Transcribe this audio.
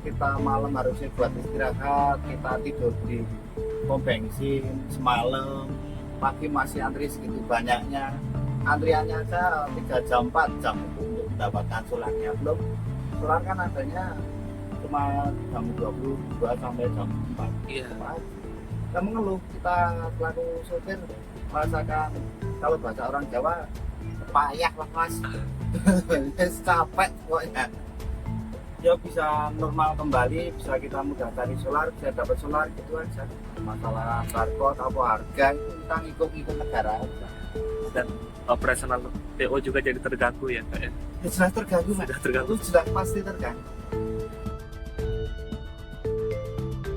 kita malam harusnya buat istirahat, kita tidur di pom bensin semalam, pagi masih antri segitu banyaknya, antriannya aja 3 jam 4 jam untuk mendapatkan solarnya. Belum solar kan adanya cuma jam 22 sampai jam 4. Iya. Kita mengeluh, kita selaku sopir merasakan, kalau bahasa orang Jawa, payah lah mas. Capek pokoknya. Ya bisa normal kembali, bisa kita mudah cari solar, bisa dapat solar gitu aja. Masalah barcode atau harga itu kita ngikut-ngikut negara aja. Dan operasional PO juga jadi terganggu ya Kak ya. Ya, sudah terganggu mas. Sudah terganggu. Itu sudah pasti terganggu.